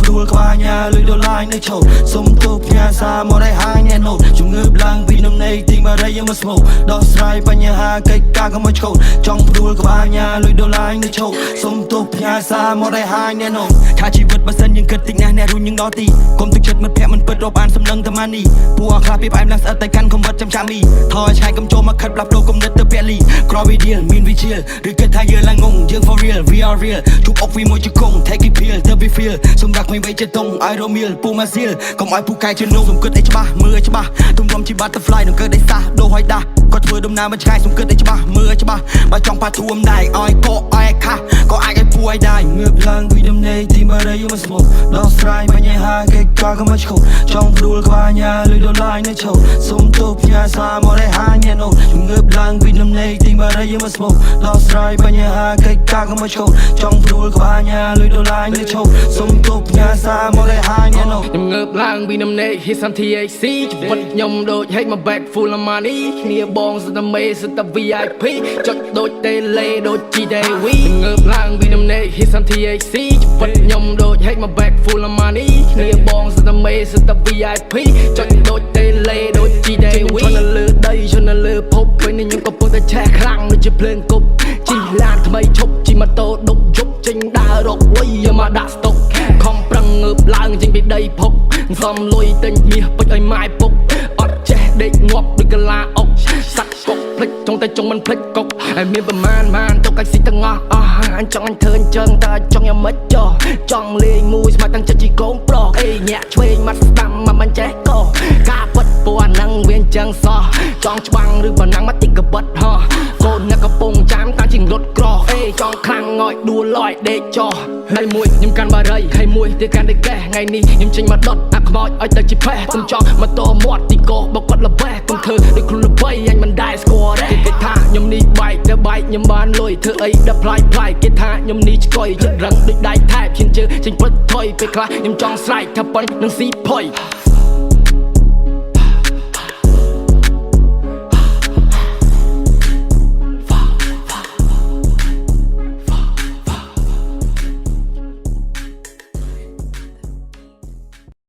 ព្រួលក្បាលញ៉ាលុយដុល្លារនៅឈោសុំទោសផ្ញើសារមកឲ្យហាញណែណូជំងឺឡើងពីនំន័យទីបារីយកមកស្មូដោះស្រាយបញ្ហាកិច្ចការកុំឲ្យឆ្កូតចង់ព្រួលក្បាលញ៉ាលុយដុល្លារនៅឈោសុំទោសផ្ញើសារមកឲ្យហាញណែណូថាជីវិតបើសិនយើងគិតតិចណាស់អ្នករុញយើងដល់ទីកុំទឹកចិត្តមិត្តភក្តិមិនពិតរាប់អានសំណឹងតែម៉ានីពួកអខ្លះពីផ្អែមឡើងស្អិតតែកាន់ខំវត្តចាំចាំមីថយឆ្ងាយកុំចូលមកខិតផ្លាស់ប្ដូរគំនិតទៅពលីក្រវិឌីលមានវិជាឬគិតថាយើងឡើងងងយើង for real we are real ជប់អុកវីមួយជង្គង់ take it feel ទៅ be feel សម្រាប់ក្មេងវ័យចិត្តតុង Iron Meal ពូម៉ាស៊ីលកុំឲ្យពូកែជានោះសុំគិតឲ្យច្បាស់មើលឲ្យច្បាស់ទម្រាំជា butterfly នឹងកើតឲ្យសះដូរឲ្យដាស់គាត់ធ្វើដំណើរមិនឆ្ងាយសុំគិតឲ្យច្បាស់មើលឲ្យច្បាស់បើចង់ប៉ាធួមដែរឲ្យកោឲ្យខាស់ក៏អាចឲ្យពូឲ្យដែរងើបឡើងពីដំណេកទីបារីយកមកស្មូដោះស្រាយបញ្ហាកិច្ចការកុំឲ្យឆ្កូតចង់ព្រួលក្បាលញ៉ាលុយដុល្លារនៅឈោសុំទោសផ្ញើសារមកឲ្យហាញណែណូងើបឡើងពីដំណេកទីបារីយកមកស្មូដោះស្រាយបញ្ហាកិច្ចការកុំឲ្យឆ្កូតចង់ព្រួលក្បាលញ៉ាលុយដុល្លារនៅឈោសុំទោសផ្ញើសារមកឲ្យហាញណែណូខ្ញុំងើបឡើងពីដំណេក hit some THC ជីវិតខ្ញុំដូច hate my back full of money គ្នាបងសិតតែមេសិតតែ VIP ចុចដូច tele ដូច GTV ងើបឡើងពីដំណេក hit some THC ជីវិតខ្ញុំដូច hate my back full of money គ្នាបងសិតតែមេសិតតែ VIP ចុចដូច tele ដូច GTV ឈរនៅលើដីឈរនៅលើភពពេលនេះខ្ញុំកំពុងតែឆេះខ្លាំងដូចជាភ្លើងគប់ជិះឡានថ្មីឈប់ជិះម៉ូតូដប់យប់ចេញដើររកវ័យយកមកដាក់ស្តុកខំប្រឹងងើបឡើងចេញពីដីភពសំលុយទិញមាសពេជ្រឲ្យម៉ែពុកអត់ចេះដេកងាប់ដូចកលាអុកសាក់កុកភ្លេចចង់តែចង់មិនភ្លេចកុកហើយមានប្រមាណទុកឲ្យស៊ីទាំងអស់អញចង់អញធ្វើអញ្ចឹងតើចង់យ៉ាងម៉េចចង់លេងមួយស្មាច់តាំងចិត្តជីកូនប្រុសអេញាក់ឆ្វេងមកស្ដាំមកមិនចេះកោការពិតពួកអាហ្នឹងវាអញ្ចឹងសោះចង់ច្បាំងឬប៉ុណ្ណឹងមកតិចកបិតហោះកូនអ្នកកំពុងចាំតាំងជីងរត់ក្រោះអេចង់ខ្លាំងងយដួលលយដេកចោហើយមួយខ្ញុំកាន់បារីហើយមួយទៀតកាន់តែកេះថ្ងៃនេះខ្ញុំចេញមកដុតអាខ្មោចឲ្យទៅជាផេះកុំចង់មកតមាត់ទីកោបគាត់ល្បេះកុំធ្វើដូចខ្លួនល្បីអញមិនដែរស្គាល់ទេគេថាខ្ញុំនេះបែកទៅបែកខ្ញុំបានលុយធ្វើអីដល់ផ្លាយគេថាខ្ញុំនេះឆ្កុយចិត្តរឹងដូចដៃថែបឈានជើចេញព្រឹកថយពេលខ្លះខ្ញុំចង់ស្រែកថាប៉ុននឹងស៊ីផុយ